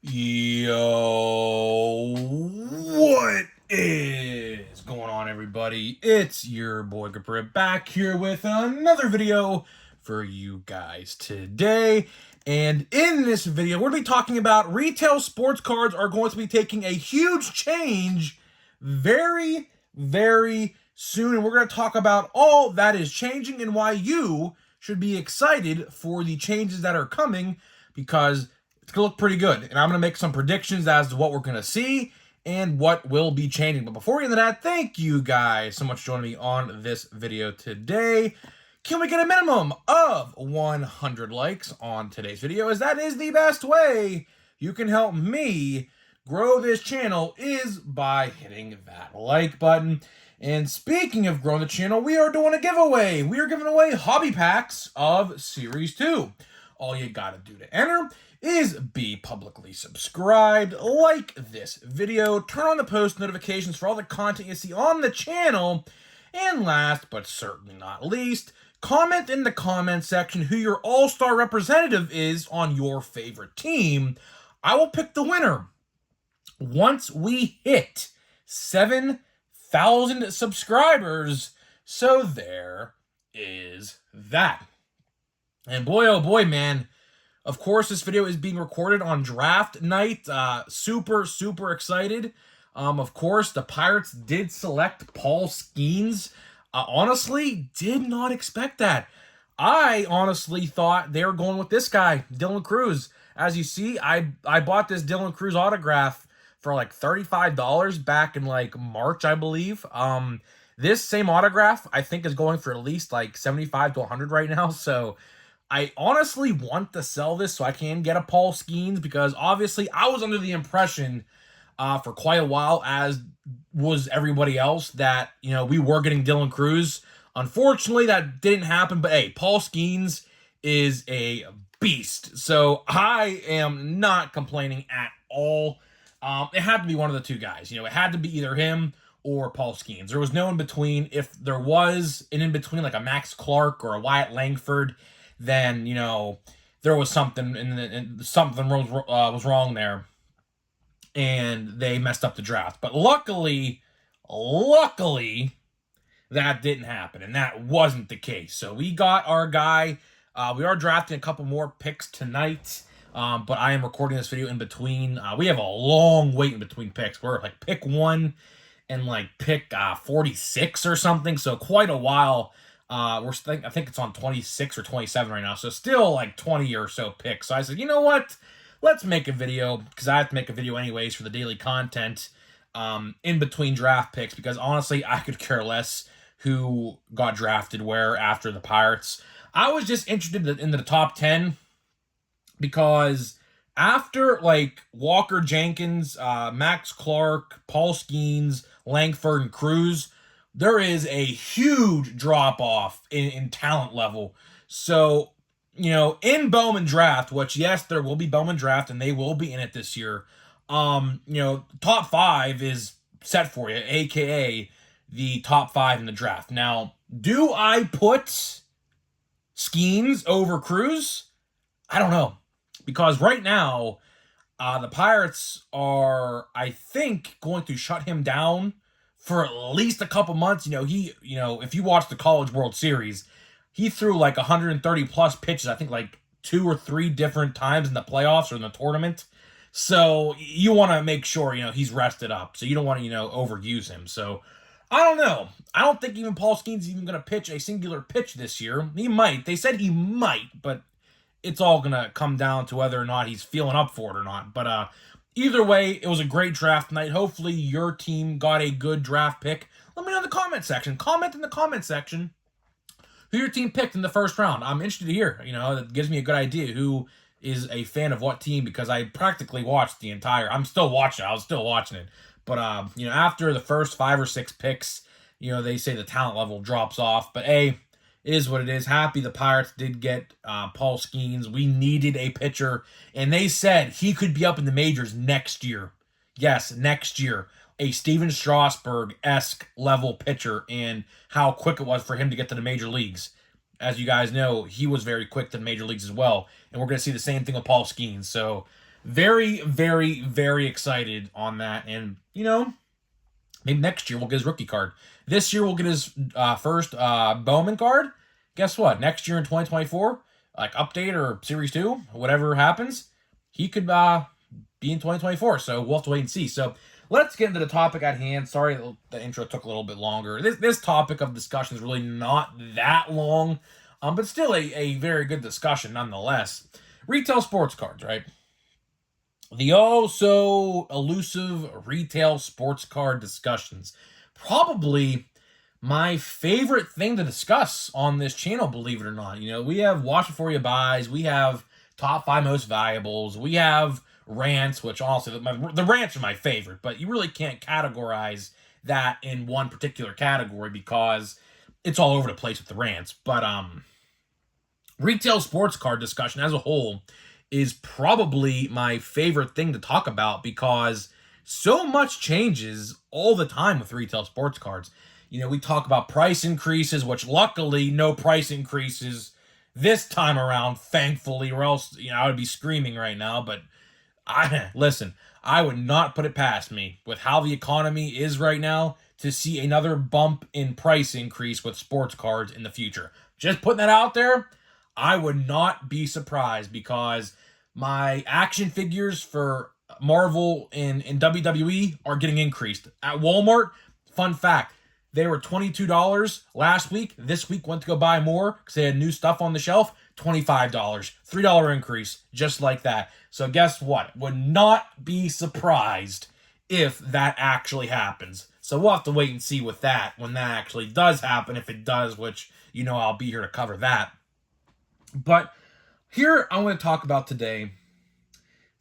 Yo, what is going on, everybody? It's your boy Gabriel back here with another video for you guys today. And in this video, we're going to be talking about retail sports cards are going to be taking a huge change very, very soon. And we're going to talk about all that is changing and why you should be excited for the changes that are coming, because it's going to look pretty good. And I'm going to make some predictions as to what we're going to see and what will be changing. But before we get into that, thank you guys so much for joining me on this video today. Can we get a minimum of 100 likes on today's video, as that is the best way you can help me grow this channel, is by hitting that like button. And speaking of growing the channel, we are doing a giveaway. We are giving away hobby packs of Series 2. All you gotta do to enter is be publicly subscribed, like this video, turn on the post notifications for all the content you see on the channel, and last but certainly not least, comment in the comment section who your all-star representative is on your favorite team. I will pick the winner once we hit 7,000 subscribers. So there is that. And boy, oh boy, man, of course, this video is being recorded on draft night. Super excited. Of course, the Pirates did select Paul Skeens. Honestly, did not expect that. I honestly thought they were going with this guy, Dylan Crews. As you see, I bought this Dylan Crews autograph for like $35 back in like March, I believe. This same autograph, I think, is going for at least like 75 to 100 right now. So I honestly want to sell this so I can get a Paul Skeens, because obviously I was under the impression for quite a while, as was everybody else, that, you know, we were getting Dylan Crews. Unfortunately, that didn't happen, but hey, Paul Skeens is a beast. So I am not complaining at all. It had to be one of the two guys. You know, it had to be either him or Paul Skeens. There was no in between. If there was an in between, like a Max Clark or a Wyatt Langford, then, you know, there was something, and something was wrong there, and they messed up the draft. But luckily, that didn't happen, and that wasn't the case. So we got our guy. We are drafting a couple more picks tonight, but I am recording this video in between. We have a long wait in between picks. We're like pick 1 and like pick 46 or something, so quite a while. I think it's on 26 or 27 right now, so still like 20 or so picks. So I said, you know what? Let's make a video, because I have to make a video anyways for the daily content in between draft picks, because honestly, I could care less who got drafted where after the Pirates. I was just interested in the top 10, because after like Walker Jenkins, Max Clark, Paul Skeens, Langford, and Crews, there is a huge drop-off in talent level. So, you know, in Bowman Draft, which, yes, there will be Bowman Draft, and they will be in it this year, you know, top 5 is set for you, a.k.a. the top 5 in the draft. Now, do I put Skeens over Crews? I don't know. Because right now, the Pirates are, I think, going to shut him down for at least a couple months. You know, if you watch the College World Series, he threw like 130 plus pitches, I think like 2 or 3 different times in the playoffs or in the tournament. So you want to make sure, you know, he's rested up. So you don't want to, you know, overuse him. So I don't know. I don't think even Paul Skeens is even going to pitch a singular pitch this year. He might. They said he might, but it's all going to come down to whether or not he's feeling up for it or not. But either way, it was a great draft night. Hopefully your team got a good draft pick. Let me know in the comment section. Comment in the comment section who your team picked in the first round. I'm interested to hear. You know, that gives me a good idea who is a fan of what team, because I practically watched the entire... I'm still watching it. I was still watching it. But, you know, after the first 5 or 6 picks, you know, they say the talent level drops off. But, hey, it is what it is. Happy the Pirates did get Paul Skeens. We needed a pitcher, and they said he could be up in the majors next year. Yes, next year. A Steven Strasburg-esque level pitcher, and how quick it was for him to get to the major leagues. As you guys know, he was very quick to the major leagues as well, and we're going to see the same thing with Paul Skeens. So Very, very, very excited on that. And, maybe next year we'll get his rookie card. This year we'll get his first Bowman card. Guess what? Next year in 2024, like update or Series 2, whatever happens, he could be in 2024. So we'll have to wait and see. So let's get into the topic at hand. Sorry the intro took a little bit longer. This topic of discussion is really not that long, but still a very good discussion nonetheless. Retail sports cards, right? The so elusive retail sports card discussions. Probably my favorite thing to discuss on this channel, believe it or not. We have Watch Before You Buys, we have Top 5 Most Valuables, we have rants, which honestly, the rants are my favorite, but you really can't categorize that in one particular category because it's all over the place with the rants. But retail sports card discussion as a whole is probably my favorite thing to talk about because so much changes all the time with retail sports cards. We talk about price increases, which luckily no price increases this time around, thankfully, or else, I would be screaming right now. But listen, I would not put it past me with how the economy is right now to see another bump in price increase with sports cards in the future. Just putting that out there. I would not be surprised because my action figures for Marvel and WWE are getting increased. At Walmart, fun fact, they were $22 last week. This week went to go buy more because they had new stuff on the shelf. $25, $3 increase, just like that. So guess what? Would not be surprised if that actually happens. So we'll have to wait and see with that when that actually does happen, if it does, which I'll be here to cover that. But here I want to talk about today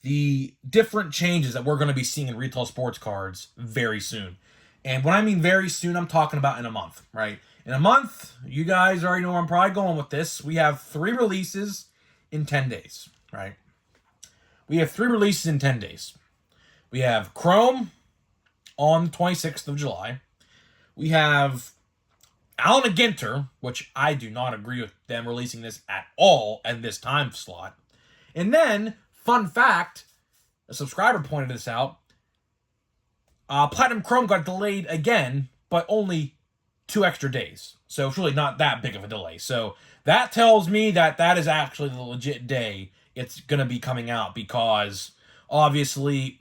the different changes that we're going to be seeing in retail sports cards very soon. And when I mean very soon, I'm talking about in a month, right? In a month, you guys already know where I'm probably going with this. We have 3 releases in 10 days, right? We have 3 releases in 10 days. We have Chrome on the 26th of July. We have Allen & Ginter, which I do not agree with them releasing this at all at this time slot. And then, fun fact, a subscriber pointed this out, Platinum Chrome got delayed again, but only 2 extra days. So it's really not that big of a delay. So that tells me that is actually the legit day it's going to be coming out because obviously,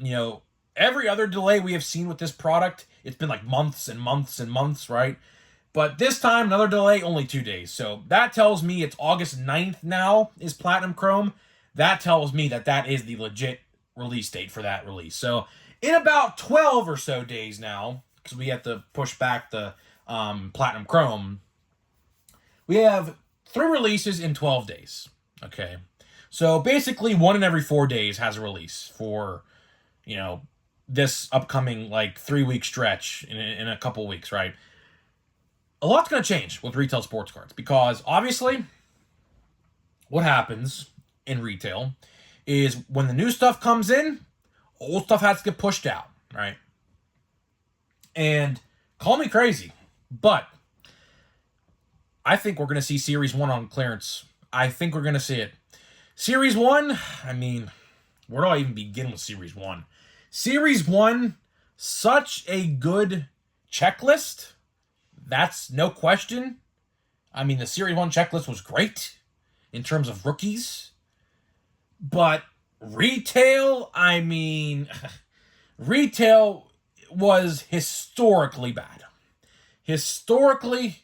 every other delay we have seen with this product, it's been like months and months and months, right? But this time, another delay, only 2 days. So that tells me it's August 9th now is Platinum Chrome. That tells me that is the legit release date for that release. So in about 12 or so days now, because we have to push back the Platinum Chrome, we have 3 releases in 12 days. Okay. So basically 1 in every 4 days has a release for, this upcoming 3-week stretch in a couple weeks, right? A lot's going to change with retail sports cards because obviously what happens in retail is when the new stuff comes in, old stuff has to get pushed out, right? And call me crazy, but I think we're going to see Series 1 on clearance. I think we're going to see it. Series 1, where do I even begin with Series 1? Series 1, such a good checklist. That's no question. The Series 1 checklist was great in terms of rookies. But retail, retail was historically bad. Historically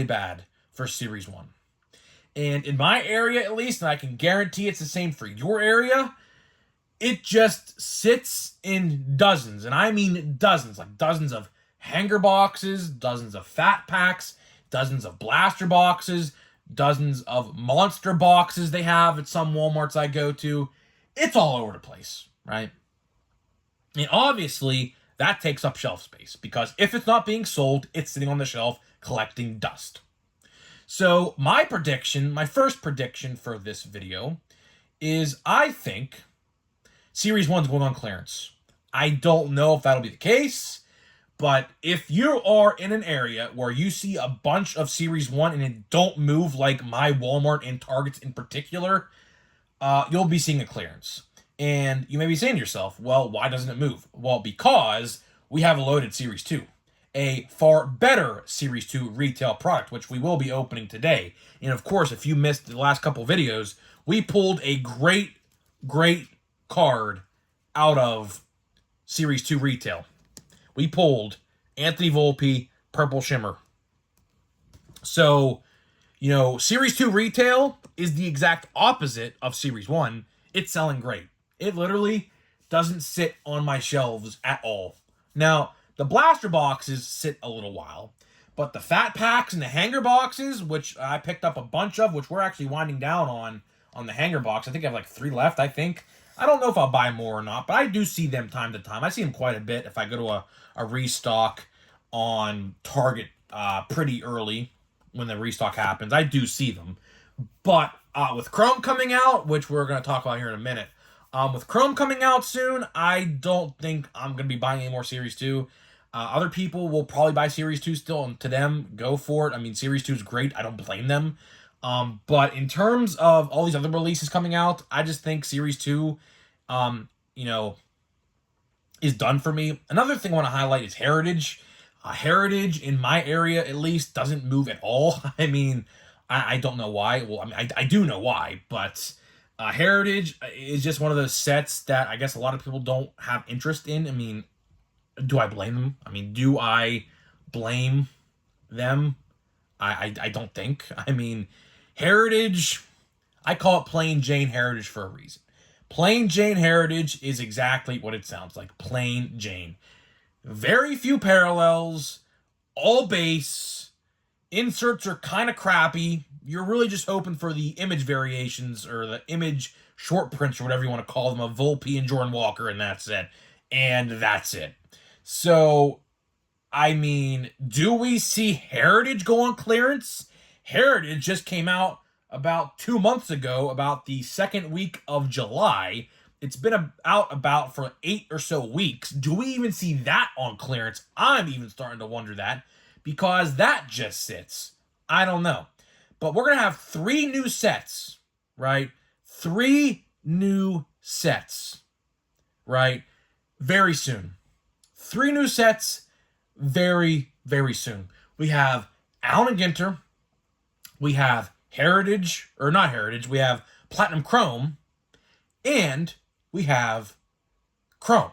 bad for Series 1. And in my area, at least, and I can guarantee it's the same for your area, it just sits in dozens, and I mean dozens, like dozens of hanger boxes, dozens of fat packs, dozens of blaster boxes, dozens of monster boxes they have at some Walmarts I go to. It's all over the place, right? And obviously, that takes up shelf space because if it's not being sold, it's sitting on the shelf collecting dust. So my first prediction for this video is I think Series 1's going on clearance. I don't know if that'll be the case, but if you are in an area where you see a bunch of Series 1 and it don't move like my Walmart and Targets in particular, you'll be seeing a clearance. And you may be saying to yourself, well, why doesn't it move? Well, because we have a loaded Series 2, a far better Series 2 retail product, which we will be opening today. And of course, if you missed the last couple videos, we pulled a great card out of Series 2 retail. We pulled Anthony Volpe, Purple Shimmer. So, Series 2 retail is the exact opposite of Series 1. It's selling great. It literally doesn't sit on my shelves at all. Now, the blaster boxes sit a little while, but the fat packs and the hanger boxes, which I picked up a bunch of, which we're actually winding down on the hanger box. I think I have like 3 left, I think. I don't know if I'll buy more or not, but I do see them time to time. I see them quite a bit if I go to a restock on Target pretty early when the restock happens. I do see them. But with Chrome coming out, which we're going to talk about here in a minute, with Chrome coming out soon, I don't think I'm going to be buying any more Series 2. Other people will probably buy Series 2 still, and to them, go for it. I mean, Series 2 is great. I don't blame them. But in terms of all these other releases coming out, I just think Series 2, is done for me. Another thing I want to highlight is Heritage. Heritage, in my area at least, doesn't move at all. I mean, I don't know why. Well, I mean, I do know why, but Heritage is just one of those sets that I guess a lot of people don't have interest in. I mean, do I blame them? I mean, do I blame them? I don't think. I mean, Heritage, I call it Plain Jane Heritage for a reason. Plain Jane Heritage is exactly what it sounds like. Plain Jane. Very few parallels, all base. Inserts are kind of crappy. You're really just hoping for the image variations or the image short prints or whatever you want to call them of Volpe and Jordan Walker, and that's it. And that's it. So, I mean, do we see Heritage go on clearance? Heritage just came out about 2 months ago, about the second week of July. It's been out about for 8 or so weeks. Do we even see that on clearance? I'm even starting to wonder that, because that just sits. I don't know. But we're going to have 3 new sets, right? 3 new sets, right? Very soon. 3 new sets very, very soon. We have Allen & Ginter. We have Heritage, or not Heritage. We have Platinum Chrome. And we have Chrome,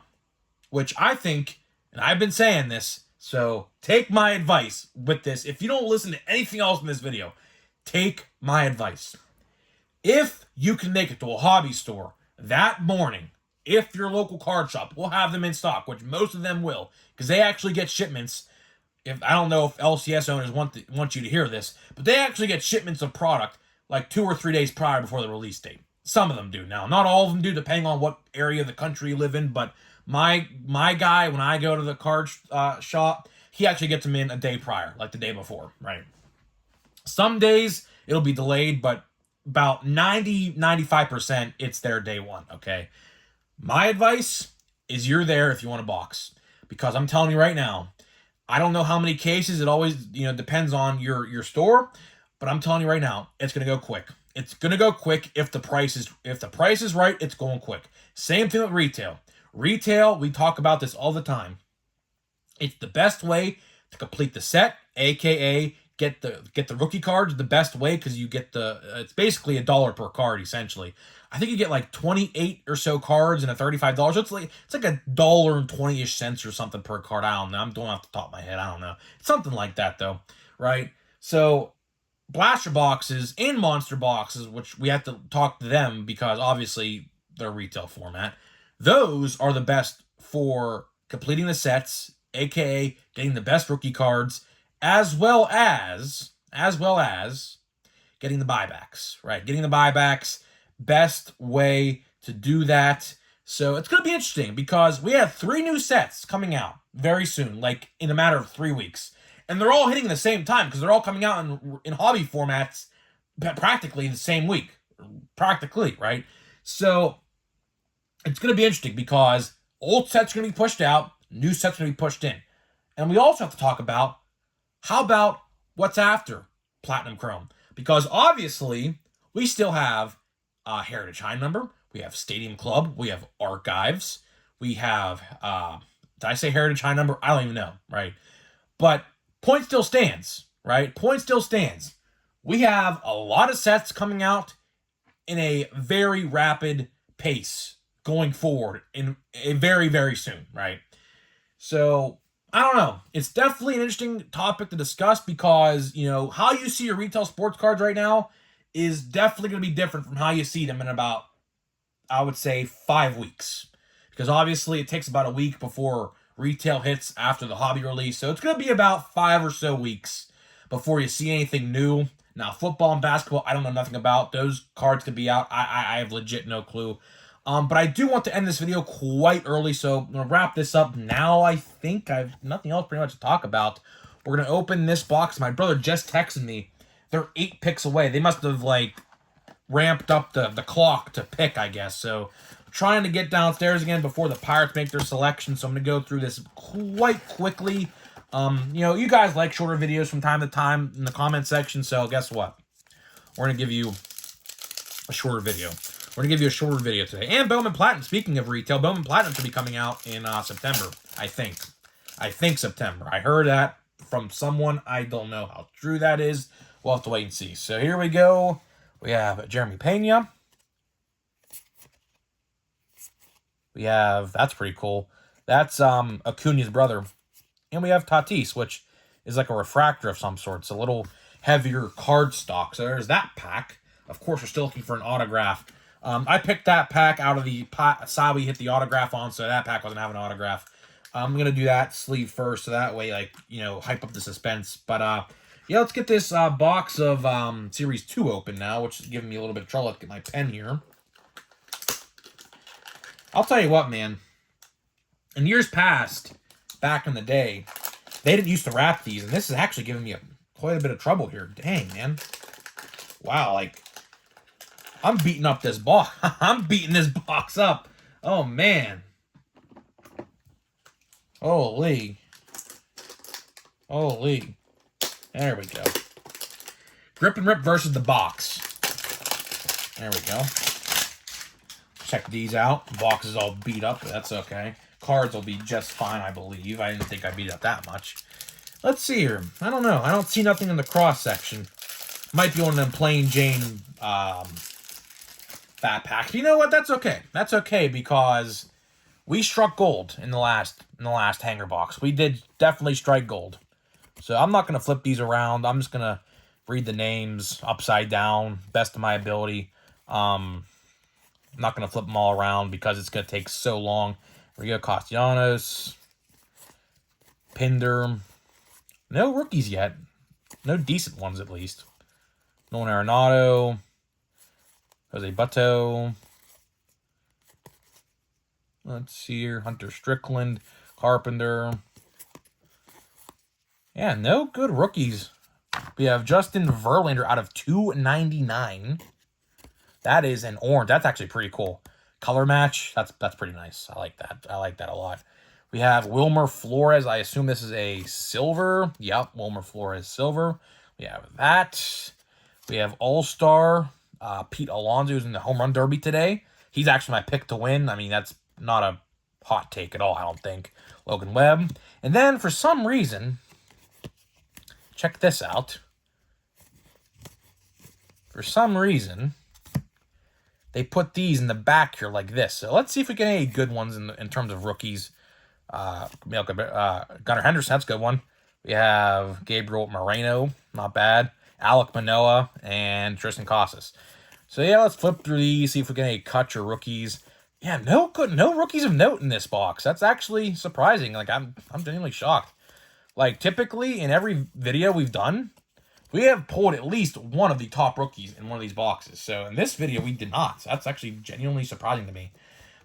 which I think, and I've been saying this, so take my advice with this. If you don't listen to anything else in this video, take my advice. If you can make it to a hobby store that morning, if your local card shop will have them in stock, which most of them will, because they actually get shipments. If I don't know if LCS owners want you to hear this, but they actually get shipments of product like 2 or 3 days prior before the release date. Some of them do. Now, not all of them do, depending on what area of the country you live in, but my guy, when I go to the card shop, he actually gets them in a day prior, like the day before, right? Some days it'll be delayed, but about 95%, it's their day one, okay? My advice is you're there if you want a box, because I'm telling you right now, I don't know how many cases. It always, depends on your store, but I'm telling you right now, it's going to go quick. It's going to go quick if the price is right, it's going quick. Same thing with retail. Retail, we talk about this all the time. It's the best way to complete the set, aka get the rookie cards the best way, because you get it's basically $1 per card essentially. I think you get like 28 or so cards and a $35. So it's like $1.20-ish or something per card. I don't know. I'm going off the top of my head. I don't know. It's something like that though, right? So blaster boxes and monster boxes, which we have to talk to them because obviously they're retail format. Those are the best for completing the sets, aka getting the best rookie cards, as well as getting the buybacks, right? Getting the buybacks, best way to do that. So it's going to be interesting because we have 3 new sets coming out very soon, like in a matter of 3 weeks. And they're all hitting at the same time because they're all coming out in hobby formats practically the same week. Practically, right? So it's going to be interesting because old sets are going to be pushed out, new sets are going to be pushed in. And we also have to talk about how about what's after Platinum Chrome? Because obviously we still have Heritage High number. We have Stadium Club. We have Archives. We have, did I say Heritage High number? I don't even know, right? But point still stands, right? Point still stands. We have a lot of sets coming out in a very rapid pace going forward in a very, very soon, right? So, I don't know. It's definitely an interesting topic to discuss because, you know, how you see your retail sports cards right now is definitely going to be different from how you see them in about, I would say, 5 weeks. Because obviously it takes about a week before retail hits after the hobby release. So it's going to be about 5 or so weeks before you see anything new. Now, football and basketball, I don't know nothing about. Those cards could be out. I have legit no clue. But I do want to end this video quite early, so I'm going to wrap this up now. I think I've nothing else pretty much to talk about. We're going to open this box. My brother just texted me. They're 8 picks away. They must have, like, ramped up the clock to pick, I guess. So, trying to get downstairs again before the Pirates make their selection, so I'm going to go through this quite quickly. You know, you guys like shorter videos from time to time in the comment section, so guess what? We're going to give you a shorter video. We're going to give you a shorter video today. And Bowman Platinum, speaking of retail, Bowman Platinum should be coming out in September, I think. I think September. I heard that from someone. I don't know how true that is. We'll have to wait and see. So here we go. We have Jeremy Pena. We have, that's pretty cool. That's Acuna's brother. And we have Tatis, which is like a refractor of some sort. It's a little heavier card stock. So there's that pack. Of course, we're still looking for an autograph. I picked that pack out of the side we hit the autograph on, so that pack wasn't having an autograph. I'm going to do that sleeve first, so that way, like, you know, hype up the suspense. But, yeah, let's get this box of Series 2 open now, which is giving me a little bit of trouble to get my pen here. I'll tell you what, man. In years past, back in the day, they didn't used to wrap these, and this is actually giving me quite a bit of trouble here. Dang, man. Wow, like, I'm beating up this box. I'm beating this box up. Oh, man. Holy. Holy. There we go. Grip and Rip versus the box. There we go. Check these out. The box is all beat up, but that's okay. Cards will be just fine, I believe. I didn't think I beat up that much. Let's see here. I don't know. I don't see nothing in the cross section. Might be one of them plain Jane fat packs. You know what? That's okay. That's okay because we struck gold in the last hanger box. We did definitely strike gold. So I'm not gonna flip these around. I'm just gonna read the names upside down, best of my ability. I'm not gonna flip them all around because it's gonna take so long. Here we go, Castellanos, Pinder. No rookies yet. No decent ones at least. Nolan Arenado, Jose Butto. Let's see here. Hunter Strickland, Carpenter. Yeah, no good rookies. We have Justin Verlander out of 299. That is an orange. That's actually pretty cool. Color match. That's pretty nice. I like that. I like that a lot. We have Wilmer Flores. I assume this is a silver. Yep, Wilmer Flores silver. We have that. We have All-Star. Pete Alonso, who's in the Home Run Derby today. He's actually my pick to win. I mean, that's not a hot take at all, I don't think. Logan Webb. And then, for some reason, check this out. For some reason, they put these in the back here like this. So let's see if we get any good ones in terms of rookies. Gunnar Henderson, that's a good one. We have Gabriel Moreno, not bad. Alek Manoah, and Tristan Casas. So yeah, let's flip through these, see if we get any cuts or rookies. Yeah, no rookies of note in this box. That's actually surprising. Like, I'm genuinely shocked. Like, typically, in every video we've done, we have pulled at least one of the top rookies in one of these boxes. So, in this video, we did not. So, that's actually genuinely surprising to me.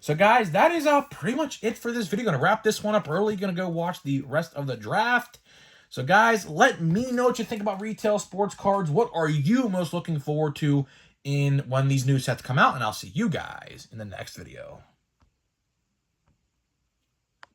So, guys, that is pretty much it for this video. Going to wrap this one up early. Going to go watch the rest of the draft. So, guys, let me know what you think about retail sports cards. What are you most looking forward to when these new sets come out? And I'll see you guys in the next video.